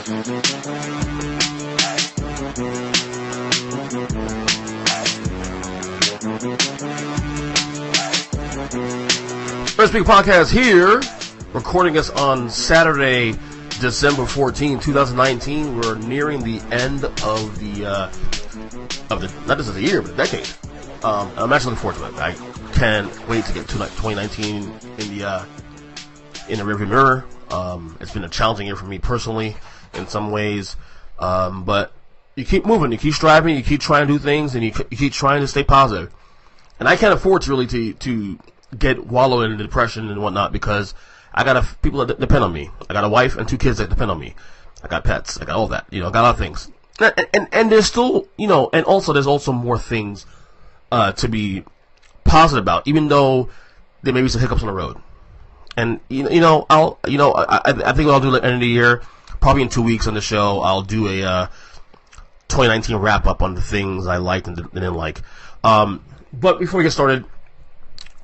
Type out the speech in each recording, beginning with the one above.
Earnestly podcast here, recording us on Saturday, December 14, 2019. We're nearing the end of the not just of the year, but the decade. I'm actually looking forward to it. I can't wait to get to 2019 in the rearview mirror. It's been a challenging year for me personally in some ways, but you keep moving, you keep striving, you keep trying to do things, and you keep trying to stay positive. And I can't afford to really to get wallowed in depression and whatnot, because I got people that depend on me. I got a wife and 2 kids that depend on me. I got pets. I got all that. I got a lot of things. And there's still, and also there's also more things to be positive about, even though there may be some hiccups on the road. And I think what I'll do at the end of the year, probably in 2 weeks on the show, I'll do a 2019 wrap up on the things I liked and didn't like. But before we get started,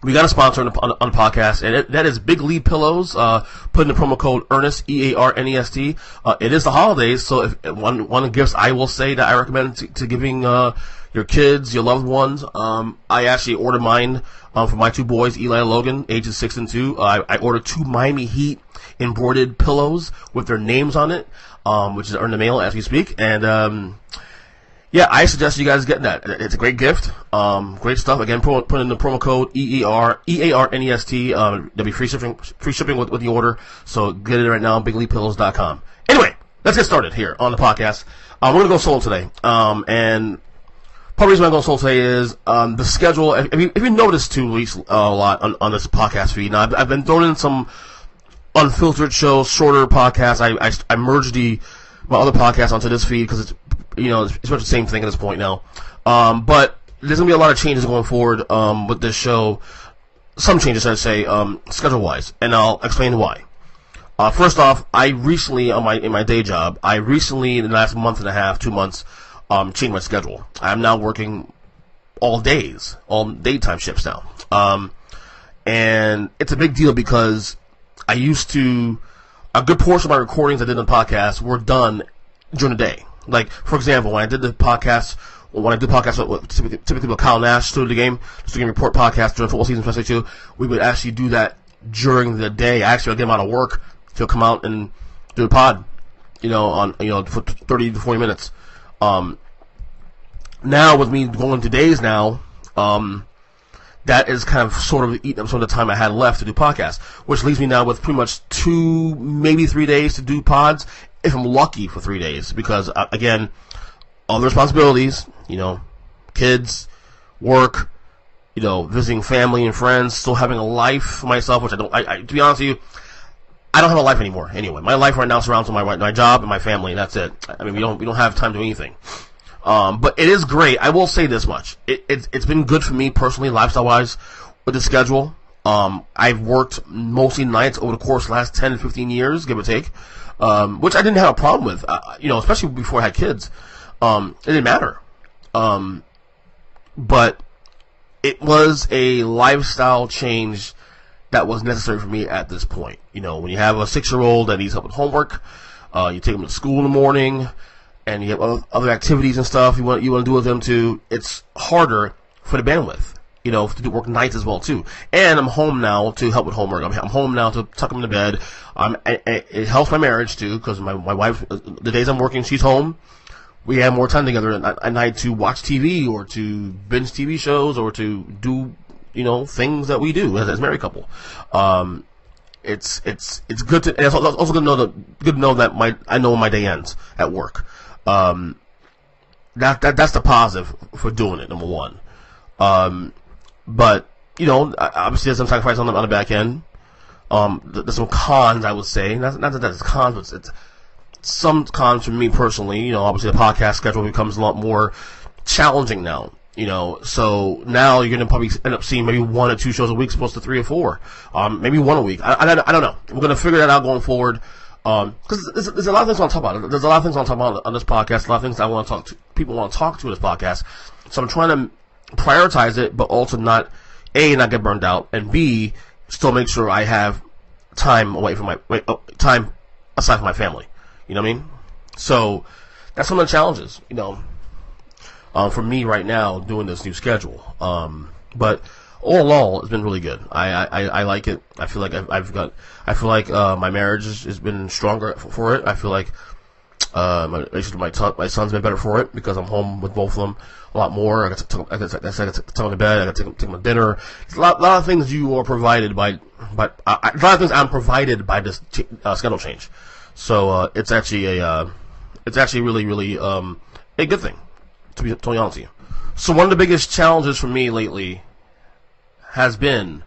we got a sponsor on the podcast, and that is Big Lee Pillows. Put in the promo code Earnest, EARNEST. It is the holidays, so if one of the gifts I will say that I recommend to giving your kids, your loved ones. I actually ordered mine for my 2 boys, Eli and Logan, ages 6 and 2. I ordered 2 Miami Heat embroidered pillows with their names on it, which is in the mail as we speak, and yeah, I suggest you guys get that. It's a great gift. Great stuff. Again, put in the promo code EARNEST. There'll be free shipping with the order. So get it right now, BigLeePillows.com. Anyway, let's get started here on the podcast. We're going to go solo today. And part of the reason I'm going solo today is the schedule. If you noticed too, at least a lot on this podcast feed. Now, I've been throwing in some unfiltered shows, shorter podcasts. I merged my other podcasts onto this feed because it's it's pretty much the same thing at this point now. But there's going to be a lot of changes going forward with this show. Some changes, I'd say, schedule-wise, and I'll explain why. First off, I recently, in my day job, in the last month and a half, 2 months, changed my schedule. I'm now working all days, all daytime shifts now. And it's a big deal because I used to, a good portion of my recordings I did on the podcast were done during the day. Like, for example, when I did podcasts with typically with Kyle Nash, Studio the Game Report podcast during football season, especially too, we would actually do that during the day. I actually would get him out of work to come out and do a pod, for 30 to 40 minutes. Now with me going to days now, that is kind of sort of eating up some of the time I had left to do podcasts, which leaves me now with pretty much 2, maybe 3 days to do pods, if I'm lucky for 3 days, because again, all the responsibilities, kids, work, visiting family and friends, still having a life for myself, which I to be honest with you, I don't have a life anymore. Anyway, my life right now surrounds my job and my family, and that's it. I mean, we don't have time to do anything. But it is great. I will say this much: it's been good for me personally, lifestyle wise, with the schedule. I've worked mostly nights over the course of the last 10 to 15 years, give or take. Which I didn't have a problem with, especially before I had kids. It didn't matter. But it was a lifestyle change that was necessary for me at this point. When you have a 6-year-old that needs help with homework, you take them to school in the morning, and you have other activities and stuff you want to do with them too, it's harder for the bandwidth. To work nights as well too. And I'm home now to help with homework. I'm home now to tuck them into bed. It helps my marriage too, because my wife, the days I'm working, she's home. We have more time together at night to watch TV or to binge TV shows or to do, things that we do as a married couple. It's good to, and it's also good to know that I know when my day ends at work. That's the positive for doing it, number one. But, obviously there's some sacrifice on the back end. There's some cons, I would say. Not that there's cons, but it's some cons for me personally. Obviously the podcast schedule becomes a lot more challenging now. So now you're going to probably end up seeing maybe 1 or 2 shows a week, as opposed to 3 or 4. Maybe 1 a week. I don't know. We're going to figure that out going forward. Because there's a lot of things I want to talk about. There's a lot of things I want to talk about on this podcast. A lot of things people want to talk to in this podcast. So I'm trying to prioritize it, but also not get burned out, and B, still make sure I have time away from time aside from my family. You know what I mean? So that's some of the challenges, for me right now doing this new schedule. But all in all, it's been really good. I like it. I feel like I feel like my marriage has been stronger for it. I feel like my relationship with my son's been better for it because I'm home with both of them a lot more. I got to take them to bed. I got to take them to dinner. It's a lot of things you are provided by, a lot of things I'm provided by this schedule change. So it's actually really, really a good thing, to be totally honest with you. So one of the biggest challenges for me lately has been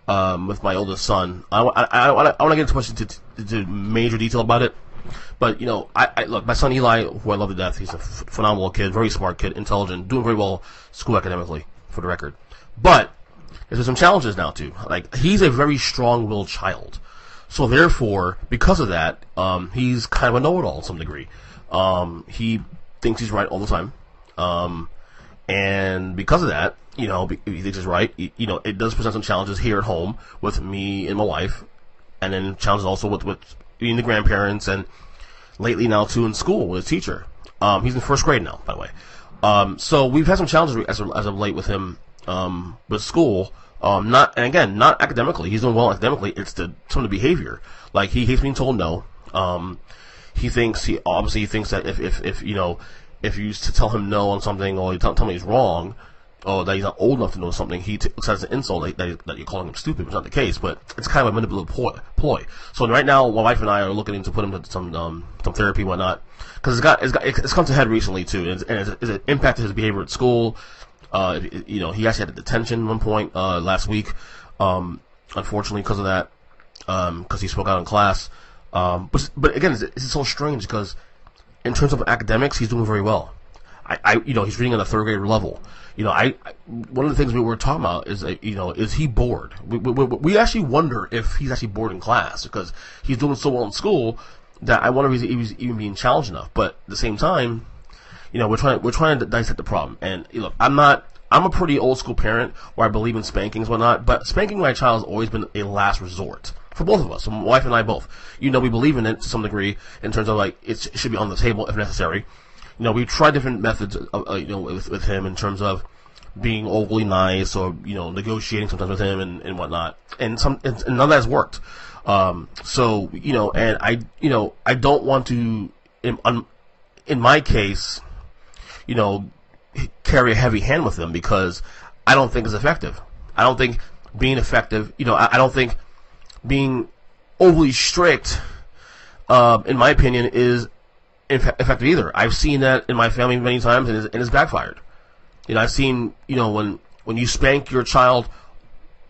with my oldest son. I want to get too much into major detail about it, but I look, my son Eli, who I love to death. He's a phenomenal kid, very smart kid, intelligent, doing very well school academically, for the record. But there's some challenges now too. Like, he's a very strong-willed child, so therefore, because of that, he's kind of a know-it-all to some degree. He thinks he's right all the time, and because of that, he thinks he's right. It does present some challenges here at home with me and my wife, and then challenges also with being the grandparents, and lately now too in school with his teacher. He's in first grade now, by the way. So we've had some challenges as of late with him with school. Not academically. He's doing well academically. It's some of the behavior. Like, he hates being told no. He obviously thinks that if you used to tell him no on something, or you tell him he's wrong, or that he's not old enough to know something, he looks at it as an insult that you're calling him stupid, which is not the case, but it's kind of a manipulative ploy. So right now, my wife and I are looking into put him to some therapy and whatnot, because it's come to head recently too, and it's impacted his behavior at school. He actually had a detention at one point last week, unfortunately because of that, because he spoke out in class. But again, it's so strange because in terms of academics, he's doing very well. He's reading at a third grade level. One of the things we were talking about is, is he bored? We actually wonder if he's actually bored in class, because he's doing so well in school that I wonder if he's even being challenged enough. But at the same time, we're trying to dissect the problem. And look, I'm a pretty old school parent where I believe in spankings and whatnot, but spanking my child has always been a last resort for both of us. So my wife and I both. We believe in it to some degree in terms of, like, it should be on the table if necessary. We've tried different methods, with him in terms of being overly nice, or negotiating sometimes with him and whatnot, and none of that has worked. So and I don't want to, in my case, carry a heavy hand with them, because I don't think it's effective. I don't think being effective. I don't think being overly strict, in my opinion, is effective either. I've seen that in my family many times, and it's backfired. I've seen, when you spank your child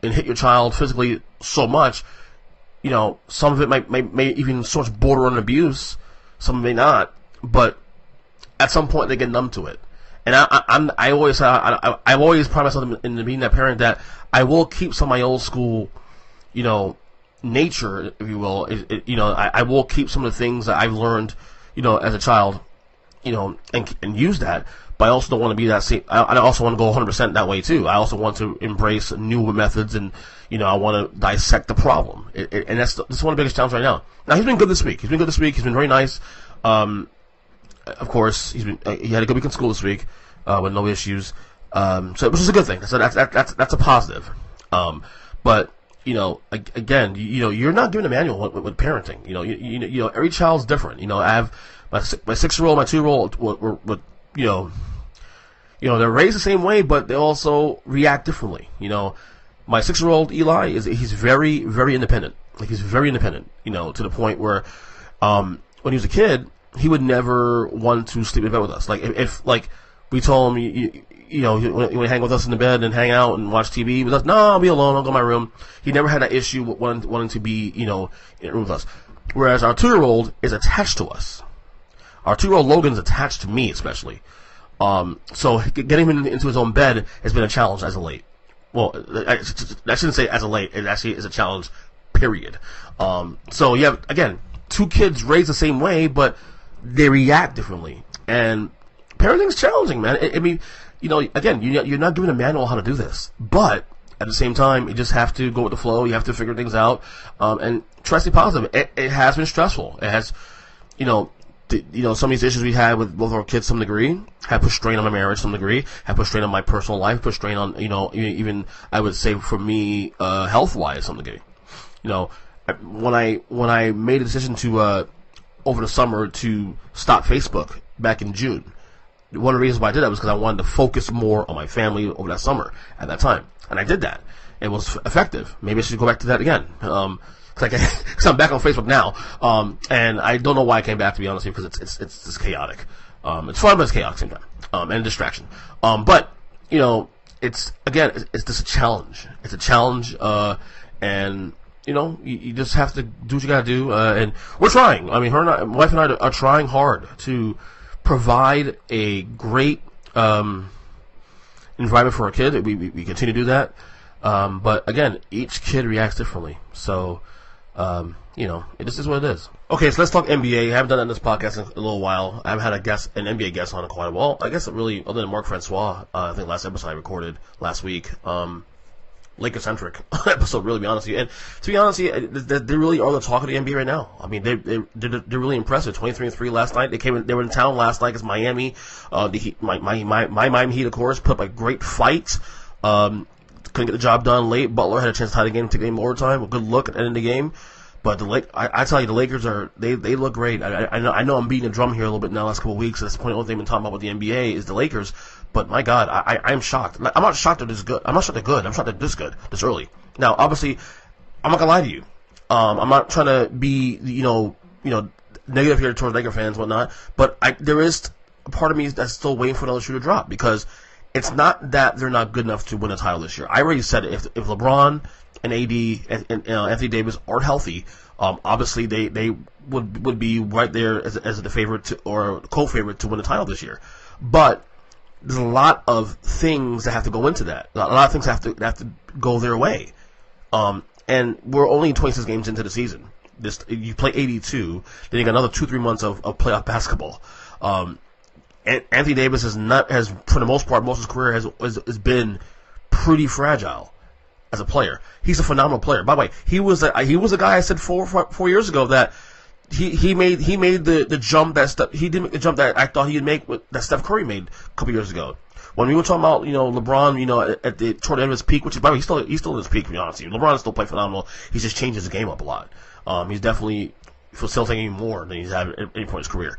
and hit your child physically so much, some of it may even sort of border on abuse, some may not, but at some point they get numb to it. And I've always pride myself in being that parent that I will keep some of my old school, nature, if you will. I will keep some of the things that I've learned, as a child, and use that. But I also don't want to be that same. I also want to go 100% that way too. I also want to embrace newer methods, and I want to dissect the problem. And that's one of the biggest challenges right now. Now, he's been good this week. He's been very nice. Of course, he had a good week in school this week with no issues. So which is a good thing. So that's a positive. But again, you're not given a manual with parenting. Every child's different. I have my 6-year-old, my 2-year-old. They're raised the same way, but they also react differently. My 6-year-old Eli he's very, very independent. Like, he's very independent. To the point where, when he was a kid, he would never want to sleep in bed with us. Like, if we told him, you want to hang with us in the bed and hang out and watch TV with us, no, I'll be alone. I'll go to my room. He never had that issue with wanting to be, in a room with us. Whereas our 2-year-old is attached to us. Our 2-year-old Logan's attached to me, especially. So getting him into his own bed has been a challenge as of late. Well, I shouldn't say as of late. It actually is a challenge, period. So you have, again, 2 kids raised the same way, but they react differently. And parenting's challenging, man. Again, you're not given a manual on how to do this. But at the same time, you just have to go with the flow. You have to figure things out. And try to stay positive. It has been stressful. It has, some of these issues we had with both our kids to some degree have put strain on my marriage to some degree, have put strain on my personal life, put strain on, even I would say for me, health-wise to some degree. When I made a decision to, over the summer to stop Facebook back in June, one of the reasons why I did that was because I wanted to focus more on my family over that summer at that time. And I did that. It was effective. Maybe I should go back to that again. Because I'm back on Facebook now, and I don't know why I came back, to be honest with you, because it's just chaotic. It's fun, but it's chaotic at the same time, and a distraction. But it's just a challenge. It's a challenge, and you just have to do what you gotta do, and we're trying. I mean, my wife and I are trying hard to provide a great environment for our kid. We continue to do that, but again, each kid reacts differently, so. It just is what it is. Okay, so let's talk NBA. I haven't done that in this podcast in a little while. I haven't had an NBA guest on in quite a while. I guess it really, other than Mark Francois, I think last episode I recorded last week, Laker-centric episode, really, to be honest with you. And to be honest with you, they really are the talk of the NBA right now. I mean, they're really impressive. 23-3 last night. They were in town last night against Miami. The Heat, my Miami Heat, of course, put up a great fight. Couldn't get the job done late. Butler had a chance to tie the game, take the game overtime. A good look at the end of the game. But I tell you, the Lakers they look great. I know I'm beating a drum here a little bit now the last couple of weeks. That's the only thing I've been talking about with the NBA is the Lakers. But my God, I'm shocked. I'm not shocked they're this good. I'm not shocked they're good. I'm shocked they're this good, this early. Now, obviously, I'm not gonna lie to you. I'm not trying to be negative here towards Laker fans and whatnot. But there is a part of me that's still waiting for another shoe to drop, because it's not that they're not good enough to win a title this year. I already said it. If LeBron and AD and Anthony Davis aren't healthy, obviously they would be right there as the favorite or co-favorite to win the title this year. But there's a lot of things that have to go into that. A lot of things have to go their way. And we're only 26 games into the season. You play 82, then you got another 2-3 months of playoff basketball. Anthony Davis has for the most part, most of his career has been pretty fragile as a player. He's a phenomenal player. By the way, he was a guy I said 4 years ago that he made the jump he didn't make the jump that I thought he'd make that Steph Curry made a couple years ago. When we were talking about LeBron, at the toward the end of his peak, which by the way he's still in his peak, to be honest with you. LeBron still playing phenomenal. He's just changed his game up a lot. He's definitely facilitating more than he's had at any point in his career.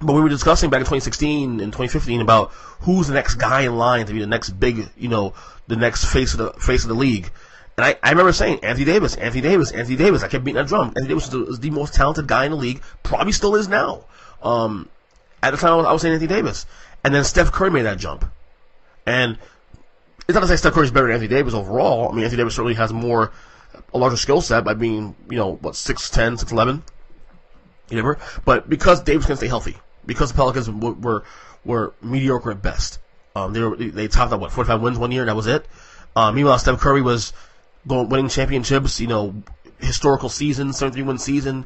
But we were discussing back in 2016 and 2015 about who's the next guy in line to be the next big, the next face of the league. And I remember saying Anthony Davis. I kept beating that drum. Anthony Davis was the most talented guy in the league, probably still is now. At the time I was saying Anthony Davis. And then Steph Curry made that jump. And it's not to say Steph Curry's better than Anthony Davis overall. I mean, Anthony Davis certainly has a larger skill set by being, 6'10", 6'11", whatever. But because Davis can stay healthy, because the Pelicans were mediocre at best. They topped out 45 wins one year, and that was it. Meanwhile, Steph Curry was winning championships, historical season, 73-win season,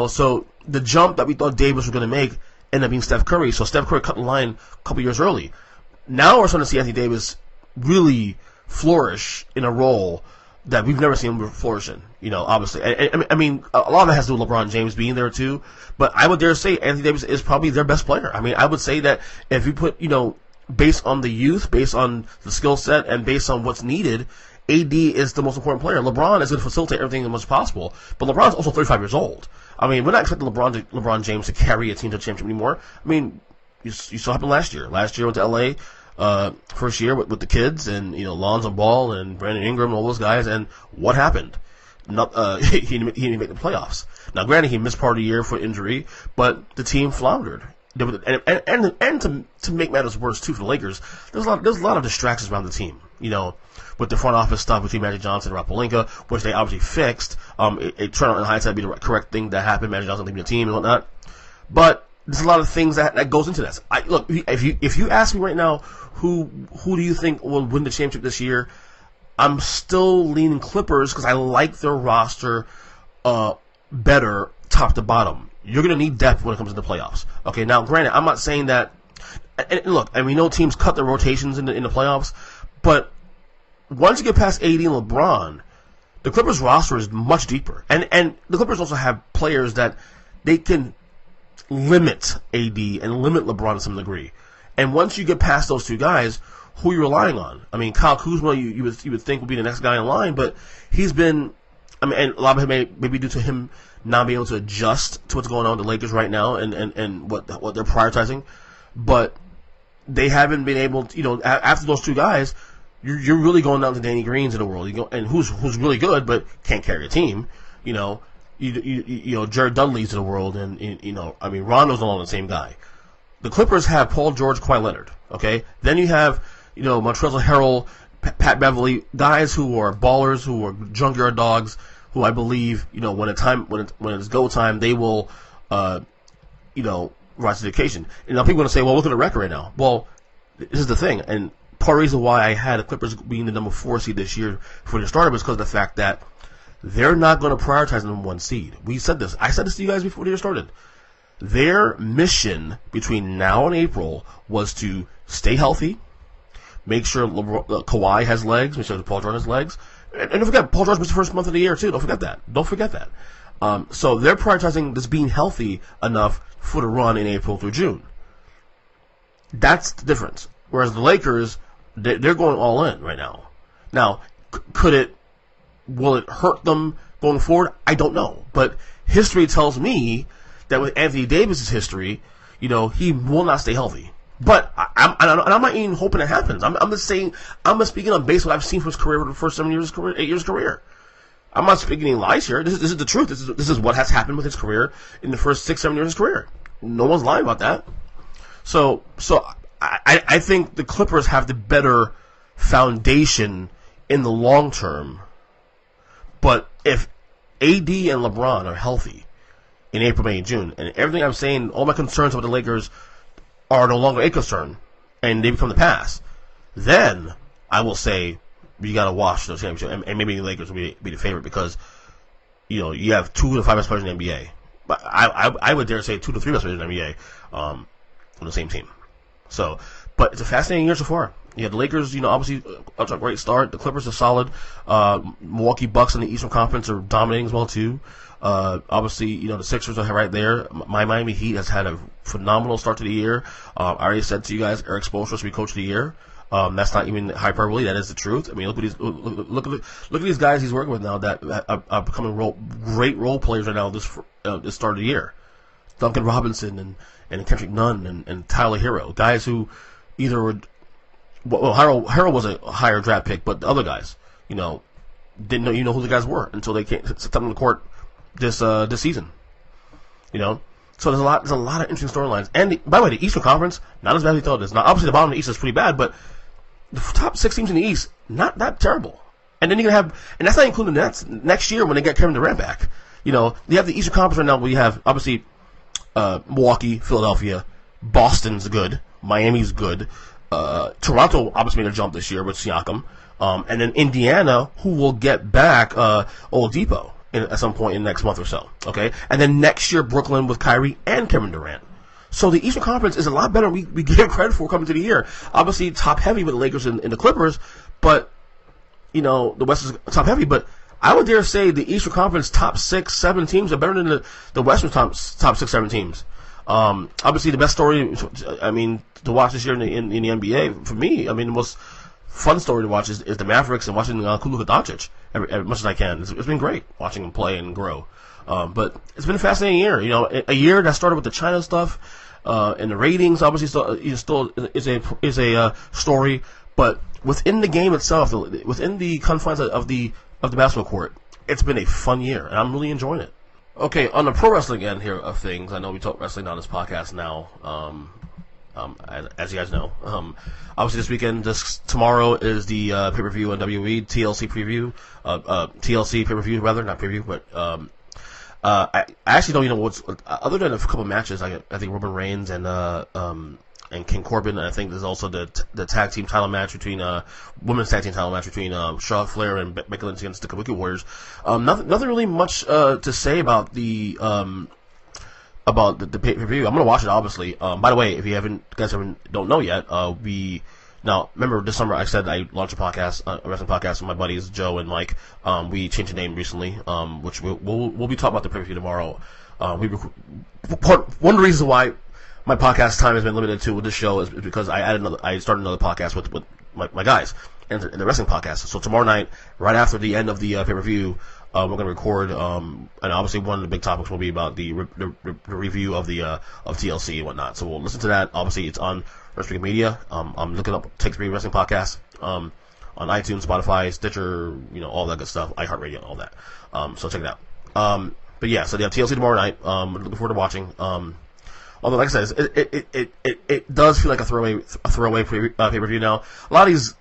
so the jump that we thought Davis was going to make ended up being Steph Curry. So Steph Curry cut the line a couple years early. Now we're starting to see Anthony Davis really flourish in a role that we've never seen him flourish in, obviously. I mean, a lot of it has to do with LeBron James being there too, but I would dare say Anthony Davis is probably their best player. I mean, I would say that if you put, based on the youth, based on the skill set, and based on what's needed, AD is the most important player. LeBron is going to facilitate everything as much as possible, but LeBron's also 35 years old. I mean, we're not expecting LeBron James to carry a team to a championship anymore. I mean, you saw it happen last year. Last year went to LA, first year with the kids, and Lonzo Ball and Brandon Ingram and all those guys, and what happened? He didn't make the playoffs. Now, granted, he missed part of the year for injury, but the team floundered. And to make matters worse too for the Lakers, there's a lot of distractions around the team. With the front office stuff between Magic Johnson and Rob Pelinka, which they obviously fixed. It turned out in hindsight to be the correct thing that happened. Magic Johnson leaving the team and whatnot. But there's a lot of things that goes into this. Look, if you ask me right now, who do you think will win the championship this year? I'm still leaning Clippers because I like their roster better top to bottom. You're going to need depth when it comes to the playoffs. Okay, now granted, I'm not saying that. And look, and we know teams cut their rotations in the playoffs, but once you get past AD and LeBron, the Clippers roster is much deeper. And the Clippers also have players that they can limit AD and limit LeBron to some degree. And once you get past those two guys, who are you relying on? I mean, Kyle Kuzma, you would think would be the next guy in line, but he's been, I mean, and a lot of it maybe due to him not being able to adjust to what's going on with the Lakers right now and what they're prioritizing. But they haven't been able to, after those two guys, you're really going down to Danny Green's in the world. And who's really good, but can't carry a team. Jared Dudley's in the world, and Rondo's no longer the same guy. The Clippers have Paul George, Kawhi Leonard. Okay, then you have Montrezl Harrell, Pat Beverly, guys who are ballers, who are junkyard dogs, who I believe when it's go time, they will rise to the occasion. And now people are going to say, well, look at the record right now. Well, this is the thing, and part of the reason why I had the Clippers being the number 4 seed this year for the starter was because of the fact that they're not going to prioritize the number 1 seed. We said this. I said this to you guys before the year started. Their mission between now and April was to stay healthy, make sure Kawhi has legs, make sure Paul George has legs, and don't forget, Paul George was the first month of the year too. Don't forget that. So they're prioritizing this being healthy enough for the run in April through June. That's the difference. Whereas the Lakers, they're going all in right now. Now, will it hurt them going forward? I don't know. But history tells me that with Anthony Davis' history, he will not stay healthy. But I'm not even hoping it happens. I'm just saying, I'm just speaking on base what I've seen from his career for the first 8 years of career. I'm not speaking any lies here. This is the truth. This is what has happened with his career in the first 6, 7 years of his career. No one's lying about that. So I think the Clippers have the better foundation in the long term. But if AD and LeBron are healthy in April, May, and June, and everything I'm saying, all my concerns about the Lakers are no longer a concern, and they become the past, then I will say you got to watch those championships, and maybe the Lakers will be the favorite because you have 2 of the 5 best players in the NBA. But I would dare say 2 to 3 best players in the NBA on the same team. So, but it's a fascinating year so far. You have the Lakers, obviously up to a great start. The Clippers are solid. Milwaukee Bucks in the Eastern Conference are dominating as well too. Obviously, the Sixers are right there. My Miami Heat has had a phenomenal start to the year. I already said to you guys, Eric Spoelstra should be coach of the year. That's not even hyperbole. That is the truth. I mean, look at these guys he's working with now that are becoming great role players right now. This start of the year, Duncan Robinson and Kendrick Nunn and Tyler Hero, guys who either were Harrell was a higher draft pick, but the other guys, didn't know who the guys were until they came stepped on the court this season. So there's a lot of interesting storylines. And by the way, the Eastern Conference, not as bad as we thought it is. Now, obviously, the bottom of the East is pretty bad, but the top 6 teams in the East, not that terrible. And then you're gonna have, and that's not including the Nets next year when they get Kevin Durant back. You have the Eastern Conference right now where you have obviously Milwaukee, Philadelphia, Boston's good, Miami's good. Toronto obviously made a jump this year with Siakam, and then Indiana, who will get back Oladipo at some point in the next month or so. Okay, and then next year Brooklyn with Kyrie and Kevin Durant. So the Eastern Conference is a lot better than we give credit for coming to the year. Obviously top heavy with the Lakers and the Clippers, but the West is top heavy. But I would dare say the Eastern Conference top 6, 7 teams are better than the Western top 6, 7 teams. Obviously the best story, to watch this year in the NBA, for me, the most fun story to watch is the Mavericks and watching Luka Doncic as much as I can. It's been great watching him play and grow. But it's been a fascinating year. A year that started with the China stuff, and the ratings obviously still is a story, but within the game itself, within the confines of the basketball court, it's been a fun year, and I'm really enjoying it. Okay, on the pro wrestling end here of things, I know we talk wrestling on this podcast now. As you guys know, obviously this weekend, tomorrow is the pay-per-view on WWE, TLC preview, TLC pay-per-view rather, not preview, but I actually don't even know what's other than a couple matches. I think Roman Reigns and King Corbin. And I think there's also the tag team title match between women's tag team title match between Charlotte Flair and Becky Lynch against the Kabuki Warriors. Nothing really much to say about the pay-per-view. I'm gonna watch it obviously. By the way, if you guys don't know yet, we Now, remember this summer I said I launched a podcast, a wrestling podcast with my buddies Joe and Mike. We changed the name recently, which we'll be talking about the pay-per-view tomorrow. One of the reasons why my podcast time has been limited to with this show is because I started another podcast with my guys and the wrestling podcast. So tomorrow night, right after the end of the pay-per-view, we're going to record, and obviously one of the big topics will be about the review of the of TLC and whatnot. So we'll listen to that. Obviously, it's on Wrestling Media. I'm looking up Take 3 Wrestling Podcast on iTunes, Spotify, Stitcher, all that good stuff, iHeartRadio, all that. So check it out. But yeah, so they have TLC tomorrow night. Looking forward to watching. Although, like I said, it does feel like a throwaway pay-per-view now. A lot of these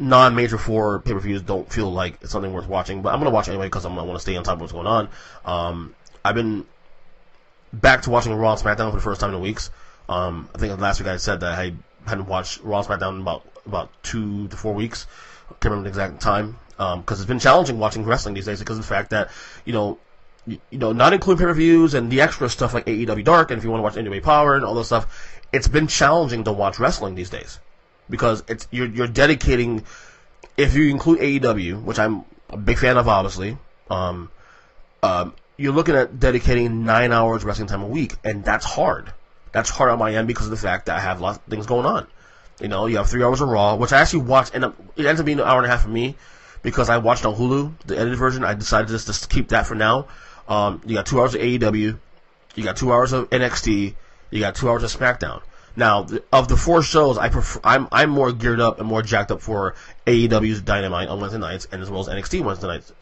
non-major 4 pay-per-views don't feel like it's something worth watching, but I'm going to watch anyway because I want to stay on top of what's going on. I've been back to watching Raw and SmackDown for the first time in weeks. I think last week I said that I hadn't watched Raw and SmackDown in about 2 to 4 weeks. I can't remember the exact time because it's been challenging watching wrestling these days because of the fact that, not including pay-per-views and the extra stuff like AEW Dark, and if you want to watch NWA Power and all those stuff, it's been challenging to watch wrestling these days. Because you're dedicating, if you include AEW, which I'm a big fan of, obviously, you're looking at dedicating 9 hours wrestling time a week, and that's hard. That's hard on my end because of the fact that I have lots of things going on. You have 3 hours of Raw, which I actually watched, and it ends up being an hour and a half for me because I watched on Hulu, the edited version. I decided just to keep that for now. You got 2 hours of AEW, you got 2 hours of NXT, you got 2 hours of SmackDown. Now, of the 4 shows, I'm more geared up and more jacked up for AEW's Dynamite on Wednesday nights, and as well as NXT Wednesday nights,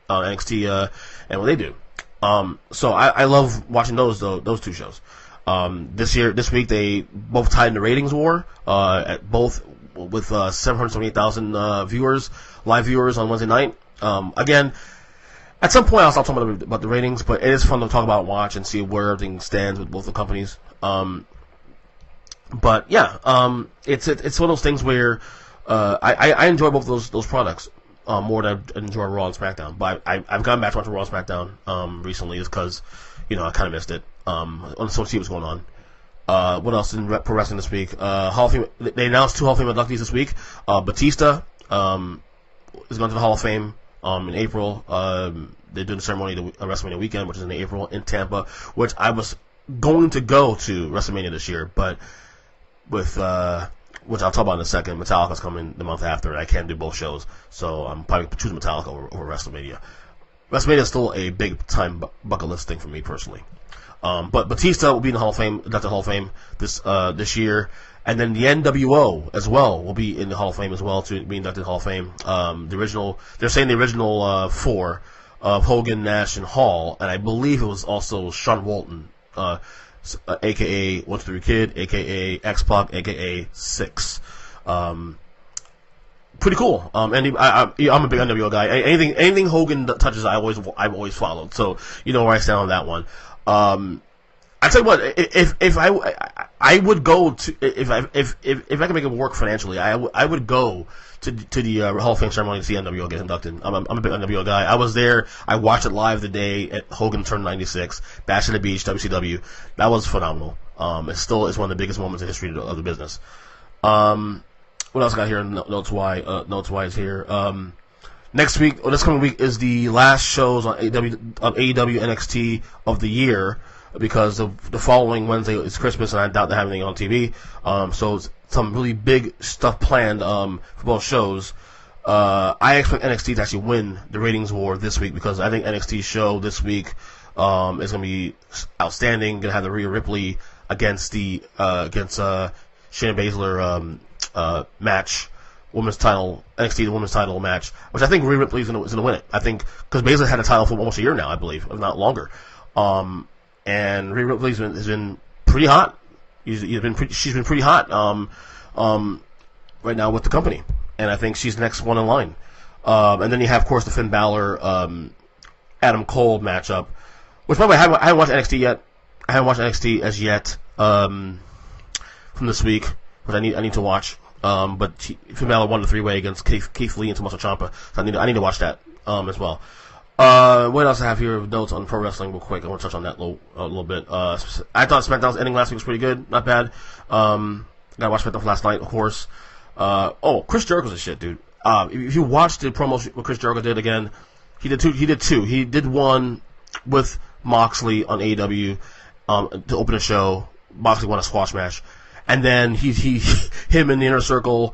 and what they do. So I love watching those 2 shows. This week they both tied in the ratings war, at both with 778,000 live viewers on Wednesday night. Again, at some point I'll stop talking about the ratings, but it is fun to talk about and watch and see where everything stands with both the companies. But yeah, it's one of those things where I enjoy both those products more than I enjoy Raw and SmackDown. But I've gone back to watching Raw and SmackDown recently, just because I kind of missed it. I want to see what's going on. What else in pro wrestling this week? Hall of Fame. They announced 2 Hall of Fame inductees this week. Batista is going to the Hall of Fame in April. They're doing the ceremony to WrestleMania weekend, which is in April in Tampa, which I was going to go to WrestleMania this year, but with which I'll talk about in a second, Metallica's coming the month after, and I can't do both shows, so I'm probably choosing Metallica over WrestleMania. WrestleMania is still a big time bucket list thing for me personally. But Batista will be in the Hall of Fame, inducted Hall of Fame this year, and then the NWO as well will be in the Hall of Fame as well to be inducted in the Hall of Fame. They're saying the original 4 of Hogan, Nash, and Hall, and I believe it was also Sean Walton, aka 1-3 Kid, aka X-Pac, aka Six. Pretty cool. I'm a big NWO guy. Anything Hogan touches, I've always followed. So you know where I stand on that one. I tell you what, if I would go to if I could make it work financially, I would go to the Hall of Fame ceremony to see NWO get inducted. I'm a big NWO guy. I was there. I watched it live the day at Hogan turned 96, Bash at the Beach, WCW. That was phenomenal. It still is one of the biggest moments in history of the business. What else I got here? Notes wise here. This coming week is the last shows on AEW NXT of the year, because the following Wednesday is Christmas, and I doubt they have anything on TV. So it's some really big stuff planned for both shows. I expect NXT to actually win the ratings war this week, because I think NXT's show this week is going to be outstanding. Going to have the Rhea Ripley against Shayna Baszler match. NXT women's title match, which I think Rhea Ripley is going to win it. I think because Baszler had a title for almost a year now, I believe, if not longer. And Rhea Ripley has been pretty hot. She's been pretty hot right now with the company, and I think she's the next one in line. And then you have, of course, the Finn Balor Adam Cole matchup, which, by the way, I haven't watched NXT yet. I haven't watched NXT as yet from this week, which I need to watch. But Finn Balor won the 3-way against Keith Lee and Tommaso Ciampa, so I need to watch that as well. What else I have here of notes on pro wrestling real quick? I want to touch on that a little bit. I thought SmackDown's ending last week was pretty good, not bad. I watched SmackDown last night, of course. Chris Jericho's a shit, dude. If you watch the promos what Chris Jericho did again, he did two. He did one with Moxley on AEW to open a show. Moxley won a squash match. And then him in the Inner Circle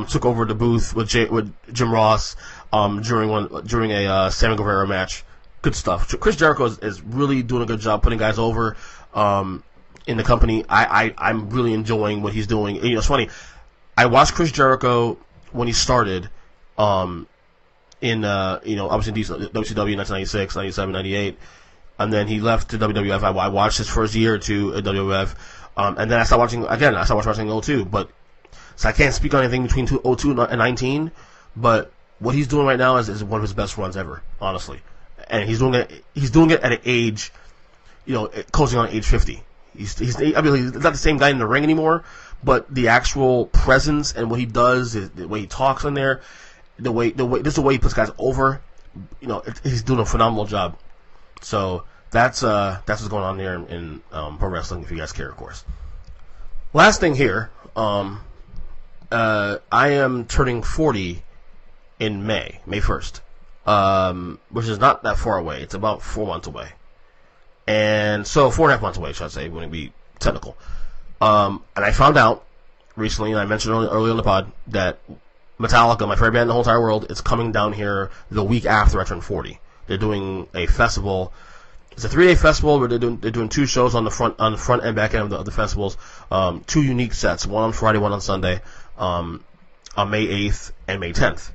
took over the booth with Jim Ross during a Sammy Guevara match. Good stuff. Chris Jericho is really doing a good job putting guys over in the company. I'm really enjoying what he's doing. You know, it's funny. I watched Chris Jericho when he started in obviously WCW 1996, 97, 98, and then he left to WWF. I watched his first year or two at WWF. And then I started watching again. I started watching wrestling in 02, but so I can't speak on anything between 02 and 19. But what he's doing right now is one of his best runs ever, honestly. And he's doing it at an age, closing on age 50. He's not the same guy in the ring anymore, but the actual presence and what he does, the way he talks in there, the way he puts guys over, he's doing a phenomenal job. So. That's what's going on there in pro wrestling, if you guys care, of course. Last thing here, I am turning 40 in May 1st, which is not that far away. It's about 4 months away. And so 4.5 months away, should I say, when it be technical. And I found out recently, and I mentioned earlier in the pod, that Metallica, my favorite band in the whole entire world, is coming down here the week after I turn 40. They're doing a festival. It's a 3-day festival where they're doing 2 shows on the front and back end of the festivals. 2 unique sets, one on Friday, one on Sunday, on May 8th and May 10th.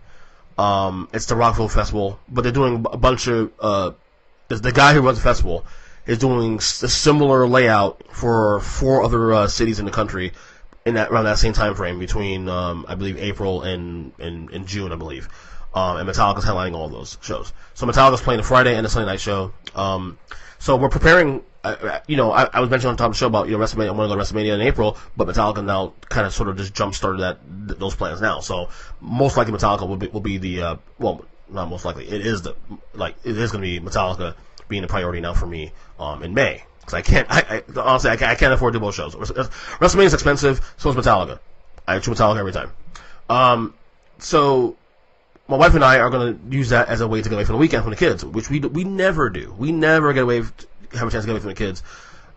It's the Rockville Festival, but they're doing a bunch of the guy who runs the festival is doing a similar layout for 4 other cities in the country around that same time frame between I believe April and June, I believe. And Metallica's headlining all of those shows. So Metallica's playing the Friday and the Sunday night show. So we're preparing. I was mentioning on top of the show about WrestleMania. I want to go to WrestleMania in April, but Metallica now kind of sort of just jump started those plans now. So most likely Metallica will be the not most likely. It is going to be Metallica being the priority now for me in May, because I can't afford to do both shows. WrestleMania is expensive, so is Metallica. I choose Metallica every time. So my wife and I are going to use that as a way to get away from the weekend from the kids, which we never do. We never have a chance to get away from the kids,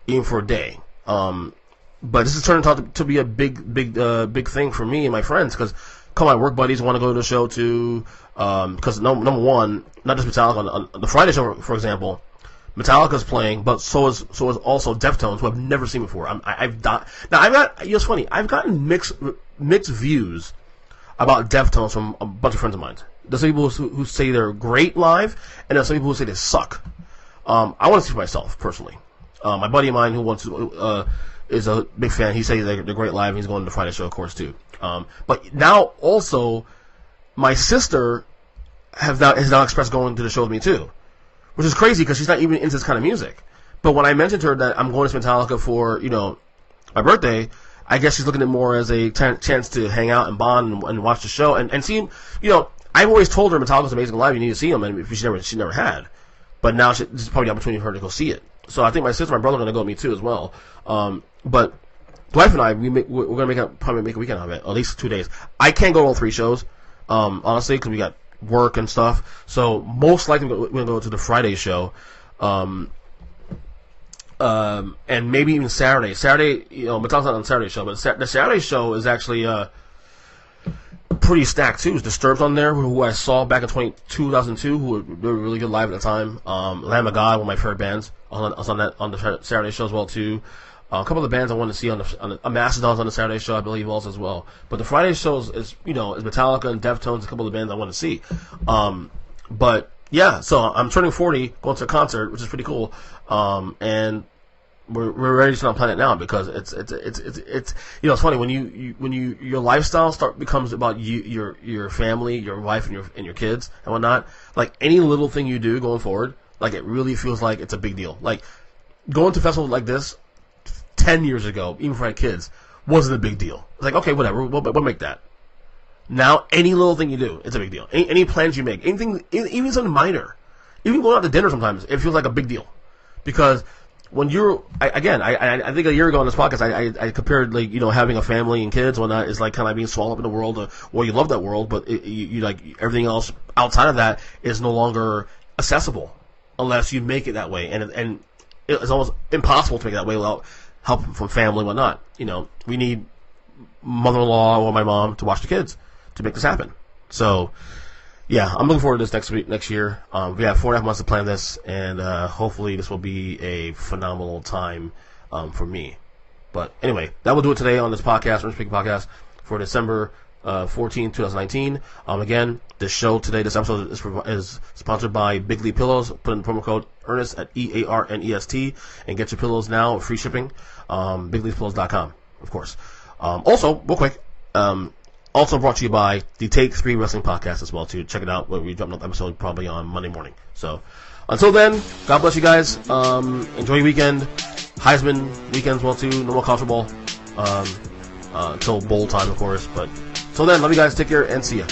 even for a day. But this is turning out to be a big thing for me and my friends, because my work buddies want to go to the show too. Because number one, not just Metallica on the Friday show, for example, Metallica's playing, but so is also Deftones, who I've never seen before. I've gotten mixed views about Deftones from a bunch of friends of mine. There's some people who say they're great live, and there's some people who say they suck. I want to see for myself, personally. My buddy of mine who is a big fan, he says they're great live, and he's going to the Friday show, of course, too. But now, also, my sister has now expressed going to the show with me, too. Which is crazy, because she's not even into this kind of music. But when I mentioned to her that I'm going to Metallica for, my birthday, I guess she's looking at it more as a chance to hang out and bond and watch the show and see him. I've always told her Metallica's amazing live. You need to see him, and she never had. But now this is probably the opportunity for her to go see it. So I think my sister and my brother are going to go with me too as well. But Dwight and I, we're going to probably make a weekend of it, at least 2 days. I can't go to all 3 shows, honestly, because we got work and stuff. So most likely we're going to go to the Friday show. And maybe even Saturday. Metallica's not on the Saturday show, but the Saturday show is actually pretty stacked too. There's Disturbed on there, who I saw back in 2002, who were really good live at the time. Lamb of God, one of my favorite bands, was on the Saturday show as well too. A couple of the bands I wanted to see on the Mastodon's on the Saturday show, I believe, also as well. But the Friday shows is Metallica and Deftones, a couple of the bands I want to see. But yeah, so I'm turning 40, going to a concert, which is pretty cool. And we're ready to start planning it now, because it's funny when your lifestyle becomes about your family, your wife, and your kids and whatnot. Like any little thing you do going forward, like it really feels like it's a big deal. Like going to a festival like this 10 years ago, even for my kids, wasn't a big deal. It's like, okay, whatever, we'll make that. Now, any little thing you do, it's a big deal. Any plans you make, anything, even something minor, even going out to dinner sometimes, it feels like a big deal. Because when you're, I think a year ago on this podcast, I compared, like, having a family and kids and whatnot is like kind of being swallowed up in the world, or you love that world, but you like everything else outside of that is no longer accessible unless you make it that way, and it's almost impossible to make it that way without help from family and whatnot. We need mother-in-law or my mom to watch the kids to make this happen. So, yeah, I'm looking forward to this next year. We have 4.5 months to plan this, and hopefully this will be a phenomenal time for me. But anyway, that will do it today on this podcast, Earnest Speaking Podcast, for December 14, 2019. Again, this episode is sponsored by Big League Pillows. Put in the promo code Earnest at EARNEST and get your pillows now, free shipping. BigLeaguePillows.com, of course. Also, real quick, also brought to you by the Take 3 Wrestling Podcast as well, too. Check it out. We drop another episode probably on Monday morning. So, until then, God bless you guys. Enjoy your weekend. Heisman weekend as well, too. No more college football. Until bowl time, of course. But until then, love you guys. Take care and see ya.